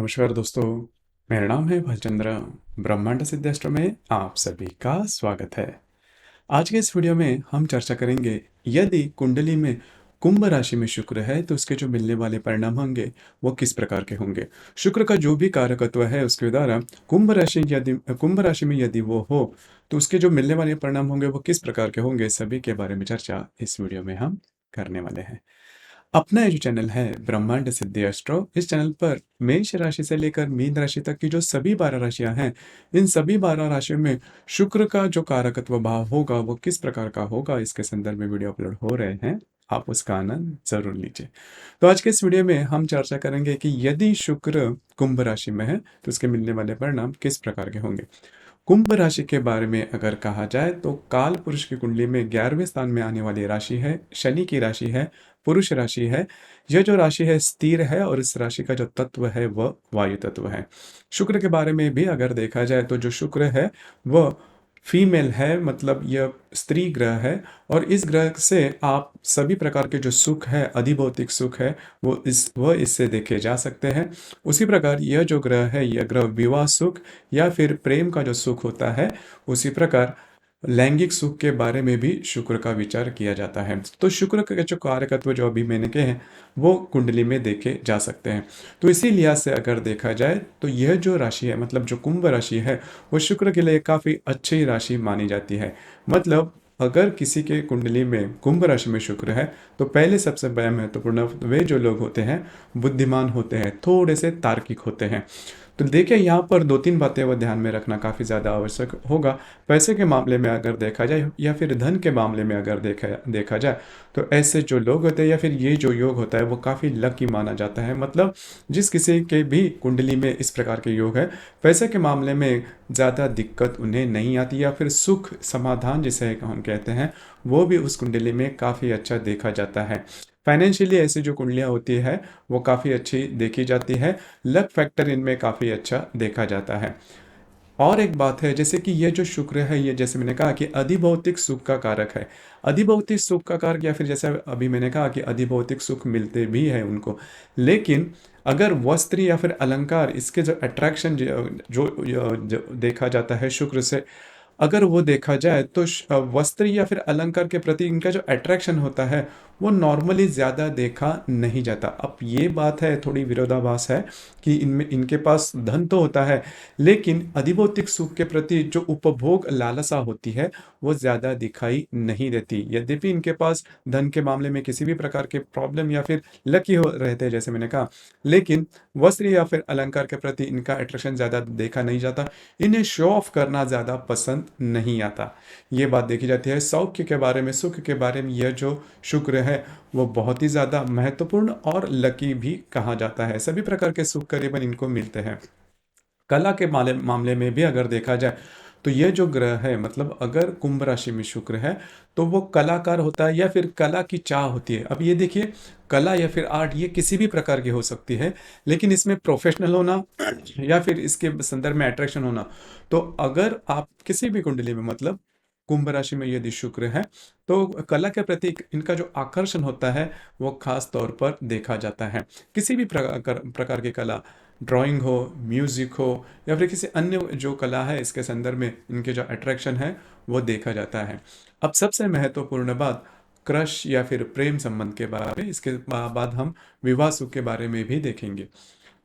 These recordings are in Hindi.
नमस्कार दोस्तों, मेरा नाम है भालचंद्र। ब्रह्मांड सिद्धेश्वर में आप सभी का स्वागत है। आज के इस वीडियो में हम चर्चा करेंगे, यदि कुंडली में कुंभ राशि में शुक्र है तो उसके जो मिलने वाले परिणाम होंगे वो किस प्रकार के होंगे। शुक्र का जो भी कारकत्व है उसके द्वारा कुंभ राशि में यदि वो हो तो उसके जो मिलने वाले परिणाम होंगे वो किस प्रकार के होंगे, सभी के बारे में चर्चा इस वीडियो में हम करने वाले हैं। अपना ये जो चैनल है ब्रह्मांड सिद्धि एस्ट्रो, इस चैनल पर मेष राशि से लेकर मीन राशि तक की जो सभी 12 राशियां हैं, इन सभी 12 राशियों में शुक्र का जो कारकत्व भाव होगा वो किस प्रकार का होगा, इसके संदर्भ में वीडियो अपलोड हो रहे हैं। आप उसका आनंद जरूर लीजिए। तो आज के इस वीडियो में हम चर्चा करेंगे कि यदि शुक्र कुंभ राशि में है तो उसके मिलने वाले परिणाम किस प्रकार के होंगे। कुंभ राशि के बारे में अगर कहा जाए तो काल पुरुष की कुंडली में 11वें स्थान में आने वाली राशि है, शनि की राशि है, पुरुष राशि है। यह जो राशि है स्थिर है और इस राशि का जो तत्व है वह वायु तत्व है। शुक्र के बारे में भी अगर देखा जाए तो जो शुक्र है वह फीमेल है, मतलब यह स्त्री ग्रह है। और इस ग्रह से आप सभी प्रकार के जो सुख है, अधिभौतिक सुख है, वह इससे देखे जा सकते हैं। उसी प्रकार यह जो ग्रह है, यह ग्रह विवाह सुख या फिर प्रेम का जो सुख होता है, उसी प्रकार लैंगिक सुख के बारे में भी शुक्र का विचार किया जाता है। तो शुक्र के जो कारकत्व जो अभी मैंने कहे हैं वो कुंडली में देखे जा सकते हैं। तो इसी लिहाज से अगर देखा जाए तो यह जो राशि है, मतलब जो कुंभ राशि है, वो शुक्र के लिए काफ़ी अच्छी राशि मानी जाती है। मतलब अगर किसी के कुंडली में कुंभ राशि में शुक्र है तो पहले सबसे बड़ा महत्वपूर्ण वे जो लोग होते हैं बुद्धिमान होते हैं, थोड़े से तार्किक होते हैं। तो देखिए यहाँ पर दो तीन बातें वो ध्यान में रखना काफ़ी ज़्यादा आवश्यक होगा। पैसे के मामले में अगर देखा जाए या फिर धन के मामले में अगर देखा जाए तो ऐसे जो लोग होते हैं या फिर ये जो योग होता है वो काफ़ी लकी माना जाता है। मतलब जिस किसी के भी कुंडली में इस प्रकार के योग है, पैसे के मामले में ज़्यादा दिक्कत उन्हें नहीं आती या फिर सुख समाधान जिसे हम कहते हैं वो भी उस कुंडली में काफ़ी अच्छा देखा जाता है। फाइनेंशियली ऐसी जो कुंडलियाँ होती है वो काफ़ी अच्छी देखी जाती है। लक फैक्टर इनमें काफ़ी अच्छा देखा जाता है। और एक बात है, जैसे कि ये जो शुक्र है, ये जैसे मैंने कहा कि अधिभौतिक सुख का कारक है। अधिभौतिक सुख का कारक, या फिर जैसे अभी मैंने कहा कि अधिभौतिक सुख मिलते भी है उनको, लेकिन अगर वस्त्र या फिर अलंकार, इसके जो अट्रैक्शन जो देखा जाता है शुक्र से, अगर वो देखा जाए तो वस्त्र या फिर अलंकार के प्रति इनका जो अट्रैक्शन होता है वो नॉर्मली ज़्यादा देखा नहीं जाता। अब ये बात है, थोड़ी विरोधाभास है कि इनमें इनके पास धन तो होता है लेकिन अधिभौतिक सुख के प्रति जो उपभोग लालसा होती है वो ज़्यादा दिखाई नहीं देती। यद्यपि इनके पास धन के मामले में किसी भी प्रकार के प्रॉब्लम या फिर लकी हो रहते हैं जैसे मैंने कहा, लेकिन वस्त्र या फिर अलंकार के प्रति इनका अट्रैक्शन ज़्यादा देखा नहीं जाता। इन्हें शो ऑफ करना ज़्यादा पसंद नहीं आता। ये बात देखी जाती है। सौख्य के बारे में, सुख के बारे में यह जो शुक्र है वो बहुत ही ज़्यादा महत्वपूर्ण और लकी भी कहा जाता है। सभी प्रकार के सुख करीबन इनको मिलते हैं। कला के मामले में भी अगर देखा जाए तो ये जो ग्रह है, मतलब अगर कुंभ राशि में शुक्र है तो वो कलाकार होता है या फिर कला की चाह होती है। अब ये देखिए, कला या फिर आर्ट ये किसी भी प्रकार की हो सकती है, लेकिन इसमें प्रोफेशनल होना या फिर इसके संदर्भ में अट्रैक्शन होना। तो अगर आप किसी भी कुंडली में, मतलब कुंभ राशि में यदि शुक्र है तो कला के प्रति इनका जो आकर्षण होता है वो खास तौर पर देखा जाता है। किसी भी प्रकार की कला, ड्राइंग हो, म्यूजिक हो या फिर किसी अन्य जो कला है, इसके संदर्भ में इनके जो अट्रैक्शन है वो देखा जाता है। अब सबसे महत्वपूर्ण बात क्रश या फिर प्रेम संबंध के बारे में, इसके बाद हम विवाह सुख के बारे में भी देखेंगे।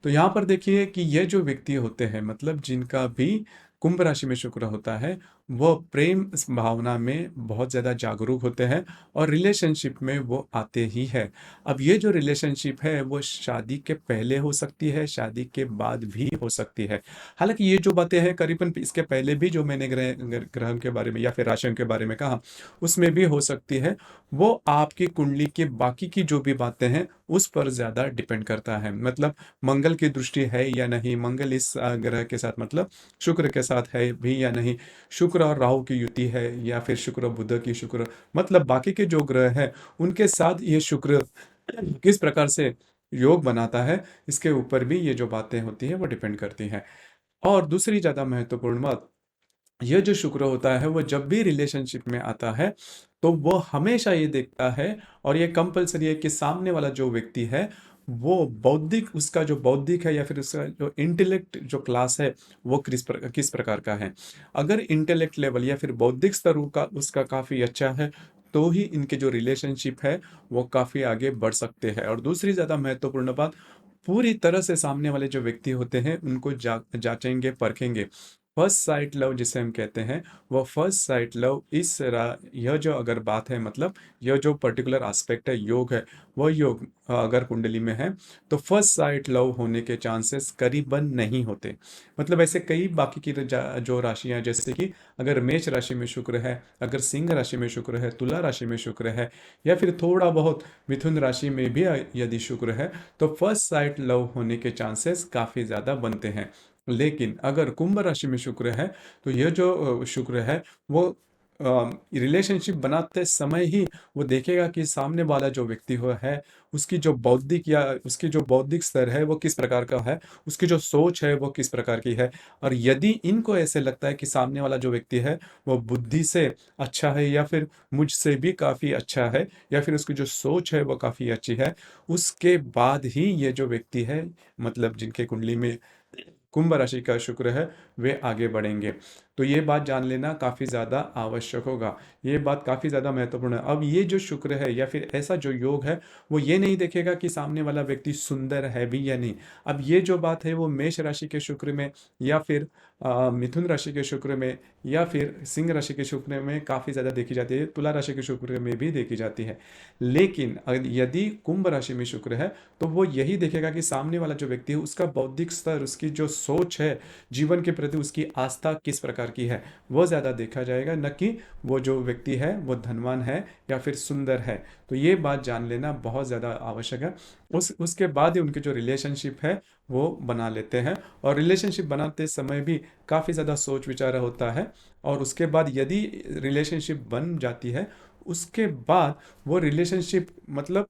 तो यहाँ पर देखिए कि ये जो व्यक्ति होते हैं, मतलब जिनका भी कुंभ राशि में शुक्र होता है, वो प्रेम भावना में बहुत ज़्यादा जागरूक होते हैं और रिलेशनशिप में वो आते ही है। अब ये जो रिलेशनशिप है वो शादी के पहले हो सकती है, शादी के बाद भी हो सकती है। हालांकि ये जो बातें हैं करीबन इसके पहले भी जो मैंने ग्रह के बारे में या फिर राशियों के बारे में कहा उसमें भी हो सकती है। वो आपकी कुंडली के बाकी की जो भी बातें हैं उस पर ज़्यादा डिपेंड करता है। मतलब मंगल की दृष्टि है या नहीं, मंगल इस ग्रह के साथ, मतलब शुक्र के साथ है भी या नहीं, शुक्र और राहु की युति है या फिर शुक्र और बुध की, शुक्र मतलब बाकी के जो ग्रह हैं उनके साथ ये शुक्र किस प्रकार से योग बनाता है, इसके ऊपर भी ये जो बातें होती हैं वो डिपेंड करती हैं। और दूसरी ज़्यादा महत्वपूर्ण बात, ये जो शुक्र होता है वो जब भी रिलेशनशिप में आता है तो वो हमेशा ये देखता है और ये कंपलसरी है कि सामने वाला जो व्यक्ति है वो बौद्धिक, उसका जो बौद्धिक है या फिर उसका जो इंटेलेक्ट जो क्लास है वो किस प्रकार का है। अगर इंटेलेक्ट लेवल या फिर बौद्धिक स्तर का उसका काफ़ी अच्छा है, तो ही इनके जो रिलेशनशिप है वो काफ़ी आगे बढ़ सकते हैं। और दूसरी ज़्यादा महत्वपूर्ण बात, पूरी तरह से सामने वाले जो व्यक्ति होते हैं उनको जांचेंगे, परखेंगे। फर्स्ट साइट लव जिसे हम कहते हैं, वो फर्स्ट साइट लव यह जो अगर बात है, मतलब यह जो पर्टिकुलर एस्पेक्ट है, योग है, वह योग अगर कुंडली में है, तो फर्स्ट साइट लव होने के चांसेस करीबन नहीं होते। मतलब ऐसे कई बाकी की जो राशियां हैं, जैसे कि अगर मेष राशि में शुक्र है, अगर सिंह राशि में शुक्र है, तुला राशि में शुक्र है, या फिर थोड़ा बहुत मिथुन राशि में भी यदि शुक्र है, तो फर्स्ट साइट लव होने के चांसेस काफ़ी ज़्यादा बनते हैं। लेकिन अगर कुंभ राशि में शुक्र है, तो यह जो शुक्र है वो रिलेशनशिप बनाते समय ही वो देखेगा कि सामने वाला जो व्यक्ति हो है, उसकी जो बौद्धिक या उसकी जो बौद्धिक स्तर है वो किस प्रकार का है, उसकी जो सोच है वो किस प्रकार की है। और यदि इनको ऐसे लगता है कि सामने वाला जो व्यक्ति है वो बुद्धि से अच्छा है, या फिर मुझसे भी काफ़ी अच्छा है, या फिर उसकी जो सोच है वो काफ़ी अच्छी है, उसके बाद ही ये जो व्यक्ति है, मतलब जिनके कुंडली में कुंभ राशि का शुक्र है, वे आगे बढ़ेंगे। तो ये बात जान लेना काफ़ी ज़्यादा आवश्यक होगा। ये बात काफ़ी ज़्यादा महत्वपूर्ण है। अब ये जो शुक्र है या फिर ऐसा जो योग है, वो ये नहीं देखेगा कि सामने वाला व्यक्ति सुंदर है भी या नहीं। अब ये जो बात है वो मेष राशि के शुक्र में, या फिर मिथुन राशि के शुक्र में, या फिर सिंह राशि के शुक्र में काफ़ी ज़्यादा देखी जाती है, तुला राशि के शुक्र में भी देखी जाती है। लेकिन यदि कुंभ राशि में शुक्र है, तो वो यही देखेगा कि सामने वाला जो व्यक्ति है उसका बौद्धिक स्तर, उसकी जो सोच है, जीवन के प्रति उसकी आस्था किस प्रकार की है, वो ज़्यादा देखा जाएगा, न कि वो जो व्यक्ति है वो धनवान है या फिर सुंदर है। तो ये बात जान लेना बहुत ज़्यादा आवश्यक है। उसके बाद ही उनके जो रिलेशनशिप है वो बना लेते हैं, और रिलेशनशिप बनाते समय भी काफ़ी ज़्यादा सोच विचार होता है। और उसके बाद यदि रिलेशनशिप बन जाती है, उसके बाद वो रिलेशनशिप मतलब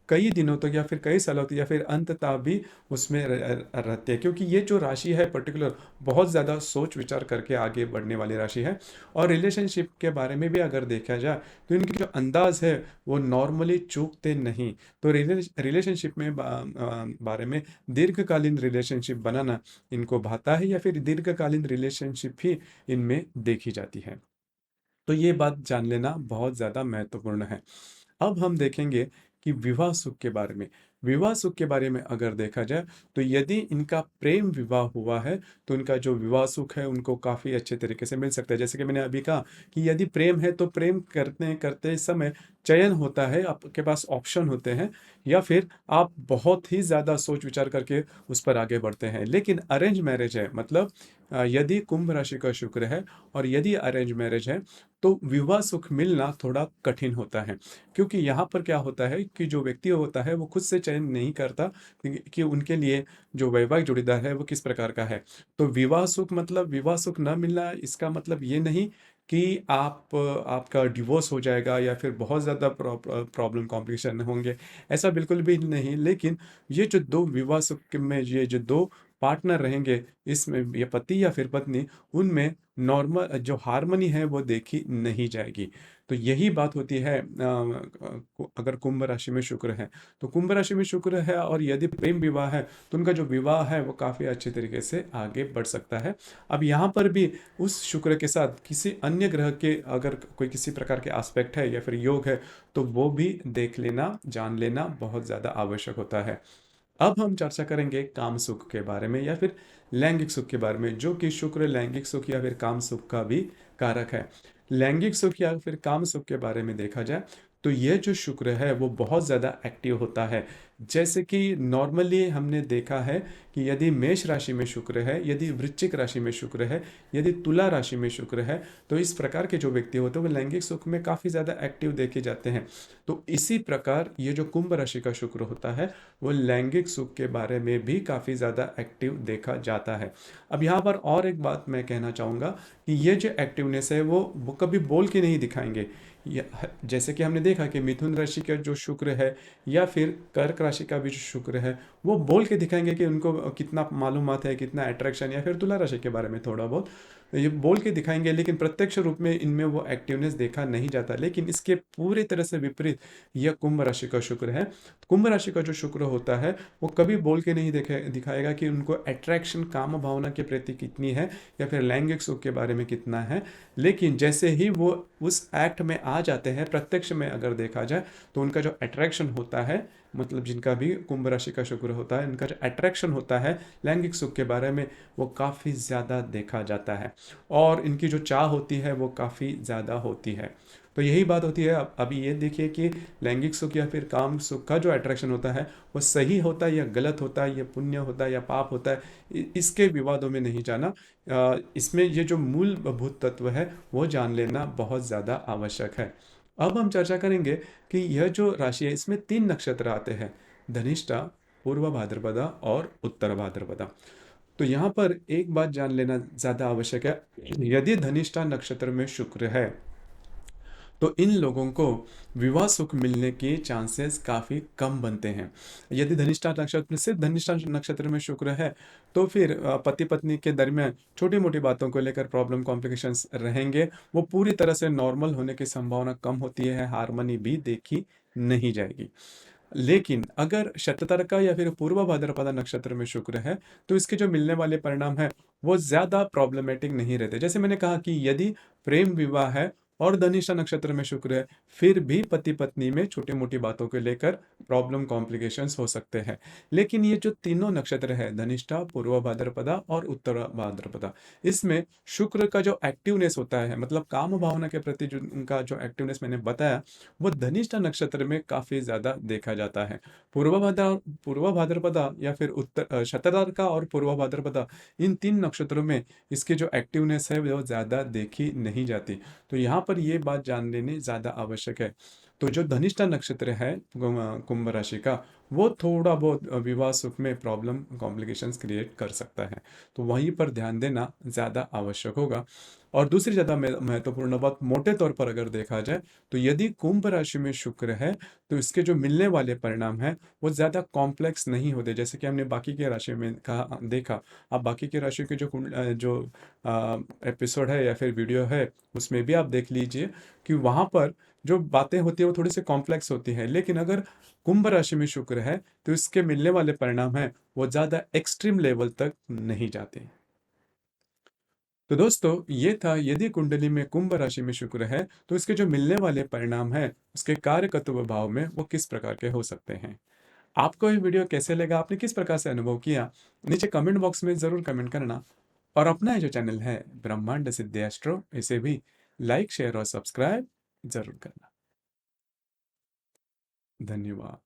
कई दिनों तक या फिर कई सालों तक या फिर अंततः भी उसमें रहते हैं, क्योंकि ये जो राशि है पर्टिकुलर बहुत ज़्यादा सोच विचार करके आगे बढ़ने वाली राशि है। और रिलेशनशिप के बारे में भी अगर देखा जाए, तो इनकी जो अंदाज है वो नॉर्मली चूकते नहीं। तो रिलेशनशिप में बारे में दीर्घकालीन रिलेशनशिप बनाना इनको भाता है, या फिर दीर्घकालीन रिलेशनशिप ही इनमें देखी जाती है। तो ये बात जान लेना बहुत ज़्यादा महत्वपूर्ण है। अब हम देखेंगे कि विवाह सुख के बारे में। विवाह सुख के बारे में अगर देखा जाए, तो यदि इनका प्रेम विवाह हुआ है, तो इनका जो विवाह सुख है उनको काफ़ी अच्छे तरीके से मिल सकता है। जैसे कि मैंने अभी कहा कि यदि प्रेम है, तो प्रेम करते करते समय चयन होता है, आपके पास ऑप्शन होते हैं, या फिर आप बहुत ही ज़्यादा सोच विचार करके उस पर आगे बढ़ते हैं। लेकिन अरेंज मैरिज है, मतलब यदि कुंभ राशि का शुक्र है और यदि अरेंज मैरिज है, तो विवाह सुख मिलना थोड़ा कठिन होता है। क्योंकि यहाँ पर क्या होता है कि जो व्यक्ति होता है वो खुद से चयन नहीं करता कि उनके लिए जो वैवाहिक जोड़ीदार है वो किस प्रकार का है। तो विवाह सुख, मतलब विवाह सुख न मिलना, इसका मतलब ये नहीं कि आपका डिवोर्स हो जाएगा या फिर बहुत ज़्यादा प्रॉब्लम कॉम्प्लिकेशन होंगे, ऐसा बिल्कुल भी नहीं। लेकिन ये जो दो विवाह सुख में ये जो दो पार्टनर रहेंगे, इसमें ये पति या फिर पत्नी, उनमें नॉर्मल जो हार्मनी है वो देखी नहीं जाएगी। तो यही बात होती है अगर कुंभ राशि में शुक्र है, तो कुंभ राशि में शुक्र है और यदि प्रेम विवाह है, तो उनका जो विवाह है वो काफ़ी अच्छे तरीके से आगे बढ़ सकता है। अब यहाँ पर भी उस शुक्र के साथ किसी अन्य ग्रह के अगर कोई किसी प्रकार के एस्पेक्ट है या फिर योग है, तो वो भी देख लेना, जान लेना बहुत ज़्यादा आवश्यक होता है। अब हम चर्चा करेंगे काम सुख के बारे में या फिर लैंगिक सुख के बारे में, जो कि शुक्र लैंगिक सुख या फिर काम सुख का भी कारक है। लैंगिक सुख या फिर काम सुख के बारे में देखा जाए, तो ये जो शुक्र है वो बहुत ज़्यादा एक्टिव होता है। जैसे कि नॉर्मली हमने देखा है कि यदि मेष राशि में शुक्र है, यदि वृश्चिक राशि में शुक्र है, यदि तुला राशि में शुक्र है, तो इस प्रकार के जो व्यक्ति होते हैं वो लैंगिक सुख में काफ़ी ज़्यादा एक्टिव देखे जाते हैं। तो इसी प्रकार ये जो कुंभ राशि का शुक्र होता है वो लैंगिक सुख के बारे में भी काफ़ी ज़्यादा एक्टिव देखा जाता है। अब यहाँ पर और एक बात मैं कहना चाहूँगा कि ये जो एक्टिवनेस है वो कभी बोल के नहीं दिखाएंगे। जैसे कि हमने देखा कि मिथुन राशि का जो शुक्र है या फिर कर्क राशि का भी जो शुक्र है, वो बोल के दिखाएंगे कि उनको कितना मालूमात है, कितना अट्रैक्शन, या फिर तुला राशि के बारे में थोड़ा बहुत ये बोल के दिखाएंगे, लेकिन प्रत्यक्ष रूप में इनमें वो एक्टिवनेस देखा नहीं जाता। लेकिन इसके पूरी तरह से विपरीत यह कुंभ राशि का शुक्र है। कुंभ राशि का जो शुक्र होता है वो कभी बोल के नहीं दिखाएगा कि उनको अट्रैक्शन काम भावना के प्रति कितनी है या फिर लैंगिक सुख के बारे में कितना है। लेकिन जैसे ही वो उस एक्ट में आ जाते हैं, प्रत्यक्ष में अगर देखा जाए, तो उनका जो अट्रैक्शन होता है, मतलब जिनका भी कुंभ राशि का शुक्र होता है, इनका जो अट्रैक्शन होता है लैंगिक सुख के बारे में, वो काफ़ी ज़्यादा देखा जाता है। और इनकी जो चाह होती है वो काफ़ी ज़्यादा होती है। तो यही बात होती है। अब अभी ये देखिए कि लैंगिक सुख या फिर काम सुख का जो अट्रैक्शन होता है वो सही होता है या गलत होता है, या पुण्य होता है या पाप होता है, इसके विवादों में नहीं जाना। इसमें ये जो मूलभूत तत्व है वो जान लेना बहुत ज़्यादा आवश्यक है। अब हम चर्चा करेंगे कि यह जो राशि है इसमें 3 नक्षत्र आते हैं: धनिष्ठा, पूर्व भाद्रपदा और उत्तर भाद्रपदा। तो यहाँ पर एक बात जान लेना ज़्यादा आवश्यक है। यदि धनिष्ठा नक्षत्र में शुक्र है तो इन लोगों को विवाह सुख मिलने के चांसेस काफ़ी कम बनते हैं। यदि धनिष्ठा नक्षत्र में, सिर्फ धनिष्ठा नक्षत्र में शुक्र है, तो फिर पति पत्नी के दरमियान छोटी मोटी बातों को लेकर प्रॉब्लम कॉम्प्लिकेशंस रहेंगे। वो पूरी तरह से नॉर्मल होने की संभावना कम होती है, हारमोनी भी देखी नहीं जाएगी। लेकिन अगर शततरका या फिर पूर्व भाद्रपदा नक्षत्र में शुक्र है, तो इसके जो मिलने वाले परिणाम है वो ज़्यादा प्रॉब्लमेटिक नहीं रहते। जैसे मैंने कहा कि यदि प्रेम विवाह है और धनिष्ठा नक्षत्र में शुक्र है, फिर भी पति पत्नी में छोटी मोटी बातों को लेकर प्रॉब्लम कॉम्प्लिकेशंस हो सकते हैं। लेकिन ये जो तीनों नक्षत्र है, धनिष्ठा, पूर्व भाद्रपदा और उत्तर भाद्रपदा, इसमें शुक्र का जो एक्टिवनेस होता है, मतलब काम भावना के प्रति जो उनका जो एक्टिवनेस मैंने बताया, वो धनिष्ठा नक्षत्र में काफ़ी ज़्यादा देखा जाता है। पूर्व भाद्रपदा या फिर शतधारका और पूर्व भाद्रपदा, इन 3 नक्षत्रों में इसकी जो एक्टिवनेस है वो ज़्यादा देखी नहीं जाती। तो यहाँ पर ये बात जान लेनी ज़्यादा आवश्यक है। तो जो धनिष्ठा नक्षत्र है कुंभ राशि का, वो थोड़ा बहुत विवाह सुख में प्रॉब्लम कॉम्प्लिकेशंस क्रिएट कर सकता है। तो वहीं पर ध्यान देना ज़्यादा आवश्यक होगा। और दूसरी ज़्यादा महत्वपूर्ण बात, मोटे तौर पर अगर देखा जाए, तो यदि कुंभ राशि में शुक्र है, तो इसके जो मिलने वाले परिणाम हैं वो ज़्यादा कॉम्प्लेक्स नहीं होते। जैसे कि हमने बाकी के राशि में कहा, देखा। आप बाकी के राशि के जो एपिसोड है या फिर वीडियो है, उसमें भी आप देख लीजिए कि वहाँ पर जो बातें होती है वो थोड़ी सी कॉम्प्लेक्स होती है। लेकिन अगर कुंभ राशि में शुक्र है, तो इसके मिलने वाले परिणाम हैं वो ज़्यादा एक्सट्रीम लेवल तक नहीं जाते। तो दोस्तों, ये था यदि कुंडली में कुंभ राशि में शुक्र है, तो इसके जो मिलने वाले परिणाम हैं उसके कार्यकत्व भाव में वो किस प्रकार के हो सकते हैं। आपको ये वीडियो कैसे लगा, आपने किस प्रकार से अनुभव किया, नीचे कमेंट बॉक्स में ज़रूर कमेंट करना। और अपना ये जो चैनल है ब्रह्मांड सिद्धि एस्ट्रो, इसे भी लाइक, शेयर और सब्सक्राइब जरूर करना। धन्यवाद।